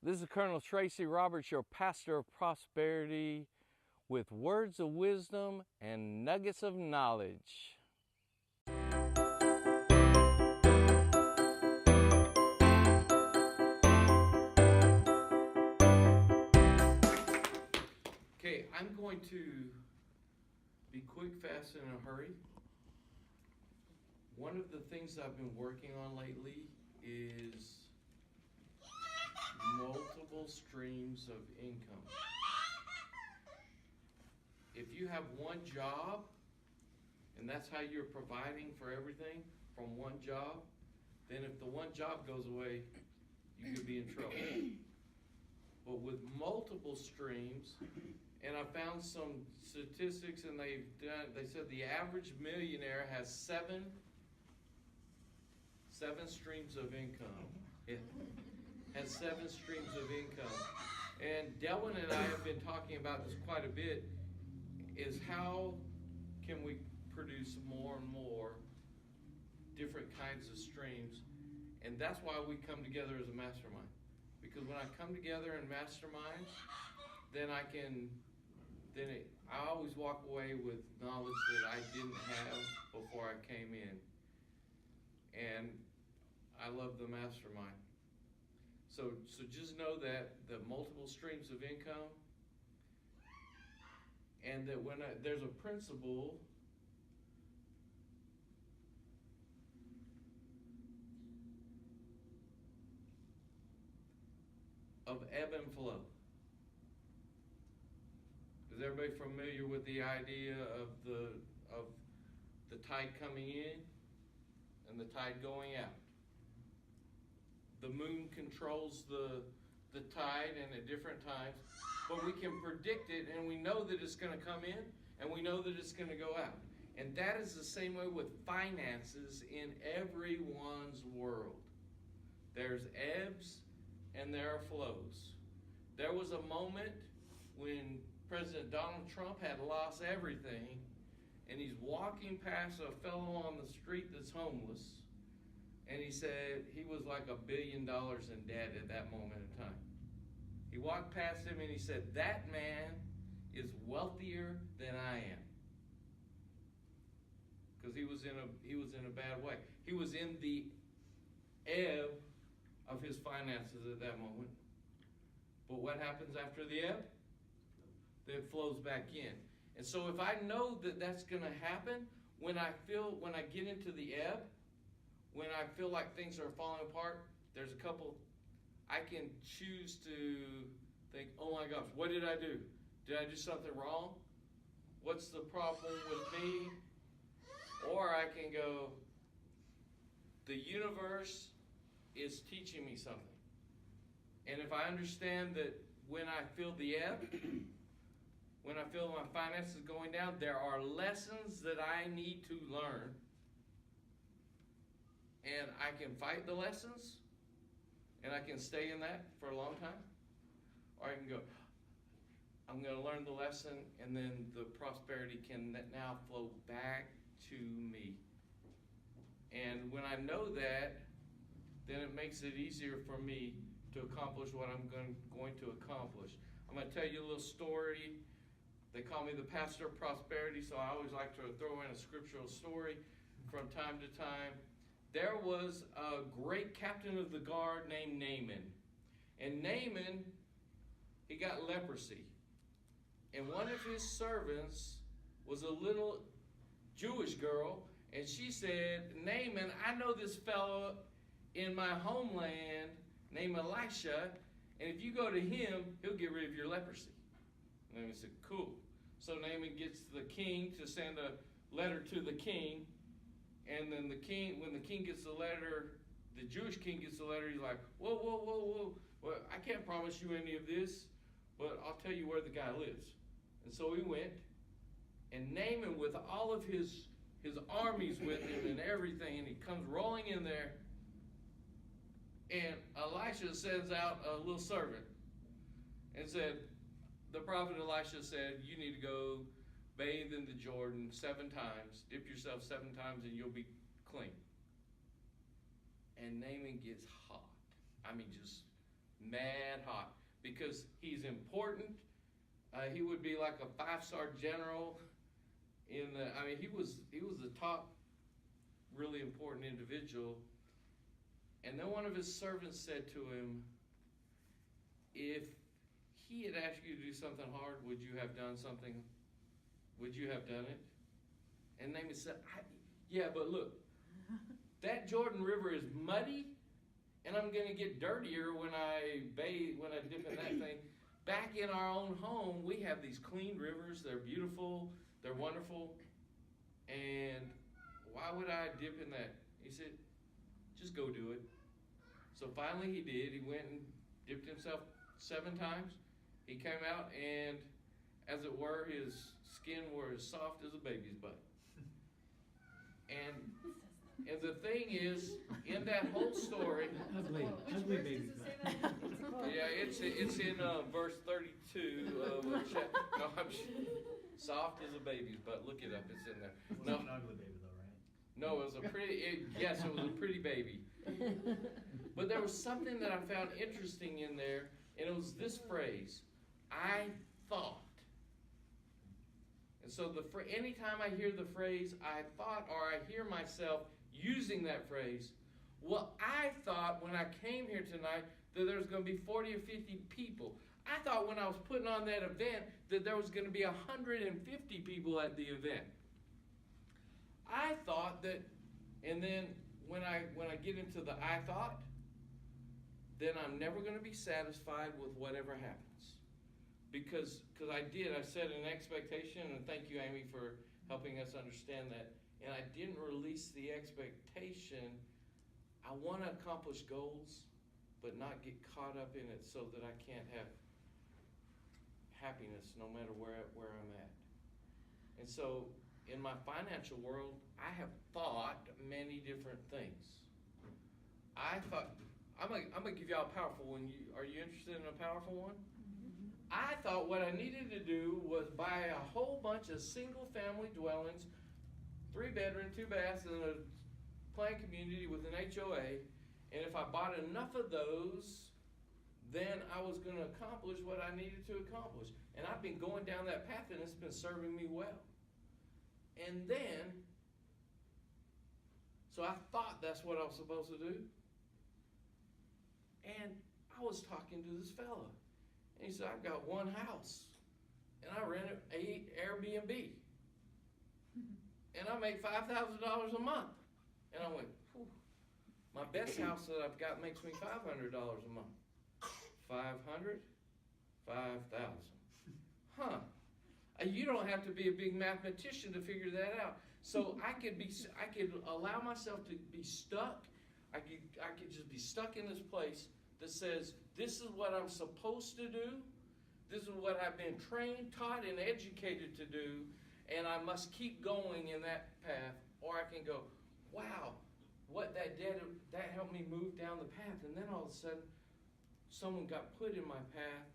This is Colonel Tracy Roberts, your pastor of prosperity, with words of wisdom and nuggets of knowledge. Okay, I'm going to be quick, fast, and in a hurry. One of the things I've been working on lately is multiple streams of income. If you have one job, and that's how you're providing for everything from one job, then if the one job goes away, you could be in trouble. But with multiple streams, and I found some statistics, and they said the average millionaire has seven streams of income. It has 7 streams of income. And Delwyn and I have been talking about this quite a bit, is how can we produce more and more different kinds of streams. And that's why we come together as a mastermind. Because when I come together in masterminds, then I always walk away with knowledge that I didn't have before I came in. And I love the mastermind. So just know that the multiple streams of income, and that when there's a principle of ebb and flow. Is everybody familiar with the idea of the tide coming in and the tide going out? The moon controls the tide, and at different times, but we can predict it, and we know that it's going to come in, and we know that it's going to go out. And that is the same way with finances in everyone's world. There's ebbs and there are flows. There was a moment when President Donald Trump had lost everything, and he's walking past a fellow on the street that's homeless, and he said he was like $1 billion in debt at that moment in time. He walked past him and he said, "That man is wealthier than I am." Because he was in a bad way. He was in the ebb of his finances at that moment. But what happens after the ebb? It flows back in. And so if I know that that's going to happen, when I get into the ebb, when I feel like things are falling apart, there's a couple. I can choose to think, "Oh my gosh, what did I do? Did I do something wrong? What's the problem with me?" Or I can go, "The universe is teaching me something." And if I understand that when I feel the ebb, when I feel my finances going down, there are lessons that I need to learn. And I can fight the lessons, and I can stay in that for a long time. Or I can go, "I'm going to learn the lesson," and then the prosperity can now flow back to me. And when I know that, then it makes it easier for me to accomplish what I'm going to accomplish. I'm going to tell you a little story. They call me the pastor of prosperity, so I always like to throw in a scriptural story from time to time. There was a great captain of the guard named Naaman. And Naaman, he got leprosy. And one of his servants was a little Jewish girl, and she said, "Naaman, I know this fellow in my homeland named Elisha, and if you go to him, he'll get rid of your leprosy." And Naaman said, "Cool." So Naaman gets the king to send a letter to the king. And then when the king gets the letter, the Jewish king gets the letter, he's like, "Whoa, whoa, whoa, whoa. Well, I can't promise you any of this, but I'll tell you where the guy lives." And so he went, and Naaman, with all of his armies with him and everything, and he comes rolling in there, and Elisha sends out a little servant and said, the prophet Elisha said, "You need to go bathe in the Jordan 7 times, dip yourself 7 times, and you'll be clean." And Naaman gets hot. I mean, just mad hot because he's important. He would be like a 5-star general in the, I mean, he was the top really important individual. And then one of his servants said to him, if he had asked you to do something hard, would you have done something? Would you have done it? And Naaman said, yeah, but look, that Jordan River is muddy, and I'm going to get dirtier when I bathe, when I dip in that thing. Back in our own home, we have these clean rivers. They're beautiful. They're wonderful. And why would I dip in that? He said, just go do it. So finally he did. He went and dipped himself 7 times. He came out, and as it were, his skin was as soft as a baby's butt. And the thing is, in that whole story, Ugly baby butt. yeah, it's in verse 32 of no, soft as a baby's butt. Look it up; it's in there. It No, wasn't an ugly baby though, right? no, it was a pretty. Yes, it was a pretty baby. But there was something that I found interesting in there, and it was this phrase: "I thought." And so anytime I hear the phrase "I thought" or I hear myself using that phrase, well, I thought when I came here tonight that there was going to be 40 or 50 people. I thought when I was putting on that event that there was going to be 150 people at the event. I thought that, and then when I get into the I thought, then I'm never going to be satisfied with whatever happens. Because I set an expectation, and thank you, Amy, for helping us understand that. And I didn't release the expectation. I want to accomplish goals, but not get caught up in it so that I can't have happiness no matter where I'm at. And so in my financial world, I have thought many different things. I thought, I'm gonna give y'all a powerful one. Are you interested in a powerful one? I thought what I needed to do was buy a whole bunch of single-family dwellings, 3-bedroom, 2 baths, in a planned community with an HOA, and if I bought enough of those, then I was going to accomplish what I needed to accomplish. And I've been going down that path, and it's been serving me well. And then, so I thought that's what I was supposed to do. And I was talking to this fella. And he said, I've got one house, and I rent it Airbnb. And I make $5,000 a month. And I went, whew. My best house that I've got makes me $500 a month. 500, 5,000. Huh. You don't have to be a big mathematician to figure that out. So I could allow myself to be stuck. I could just be stuck in this place that says, this is what I'm supposed to do. This is what I've been trained, taught, and educated to do. And I must keep going in that path. Or I can go, wow, what that did, that helped me move down the path. And then all of a sudden, someone got put in my path,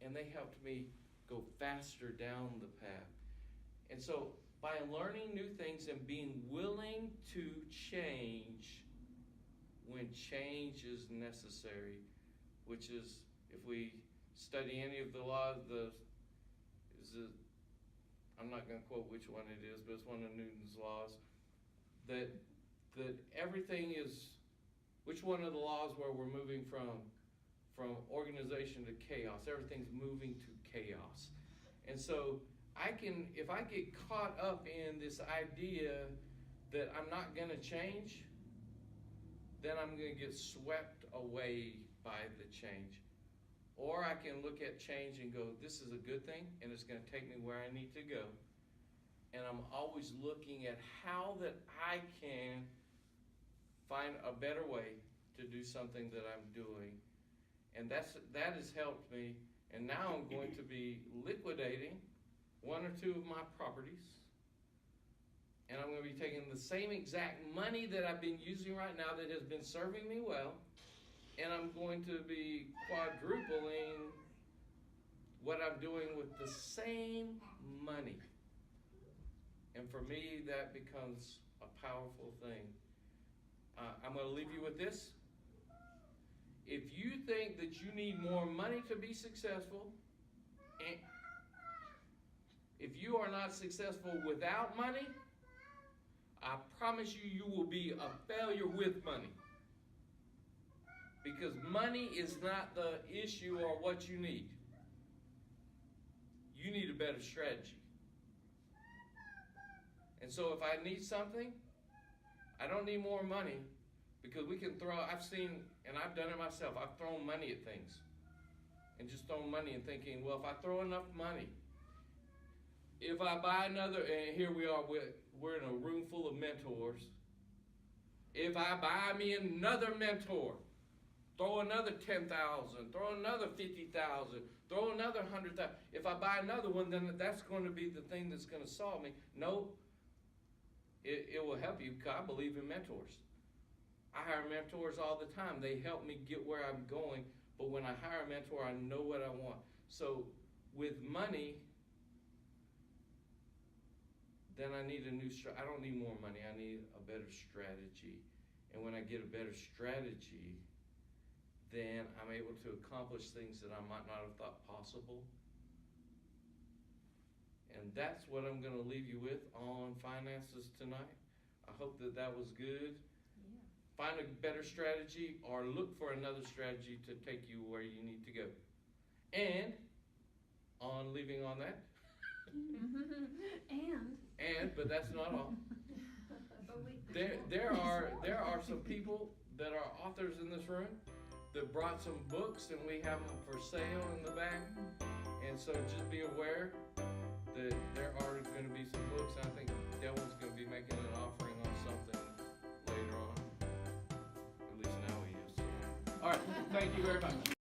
and they helped me go faster down the path. And so by learning new things and being willing to change when change is necessary, which is, if we study any of the laws, I'm not going to quote which one it is, but it's one of Newton's laws, that everything is, which one of the laws where we're moving from organization to chaos? Everything's moving to chaos. And so if I get caught up in this idea that I'm not going to change, then I'm going to get swept away by the change. Or I can look at change and go, this is a good thing, and it's going to take me where I need to go. And I'm always looking at how that I can find a better way to do something that I'm doing. And that has helped me. And now I'm going to be liquidating 1 or 2 of my properties. And I'm going to be taking the same exact money that I've been using right now that has been serving me well, and I'm going to be quadrupling what I'm doing with the same money. And for me, that becomes a powerful thing. I'm going to leave you with this. if you think that you need more money to be successful, and if you are not successful without money, I promise you, you will be a failure with money. Because money is not the issue or what you need. You need a better strategy. And so if I need something, I don't need more money, because we can throw, I've seen, and I've done it myself, I've thrown money at things. And just thrown money and thinking, well, if I throw enough money, if I buy another, and here we are, we're in a room full of mentors. If I buy me another mentor, throw another 10,000, throw another 50,000, throw another 100,000. If I buy another one, then that's going to be the thing that's going to solve me. No, it will help you, because I believe in mentors. I hire mentors all the time. They help me get where I'm going. But when I hire a mentor, I know what I want. So with money, then I need a new I don't need more money. I need a better strategy. And when I get a better strategy, then I'm able to accomplish things that I might not have thought possible. And that's what I'm going to leave you with on finances tonight. I hope that that was good. Yeah. Find a better strategy, or look for another strategy to take you where you need to go. And on leaving on that, but that's not all. There are some people that are authors in this room that brought some books, and we have them for sale in the back. And so just be aware that there are going to be some books. I think Dylan's going to be making an offering on something later on. At least now he is. All right, thank you very much.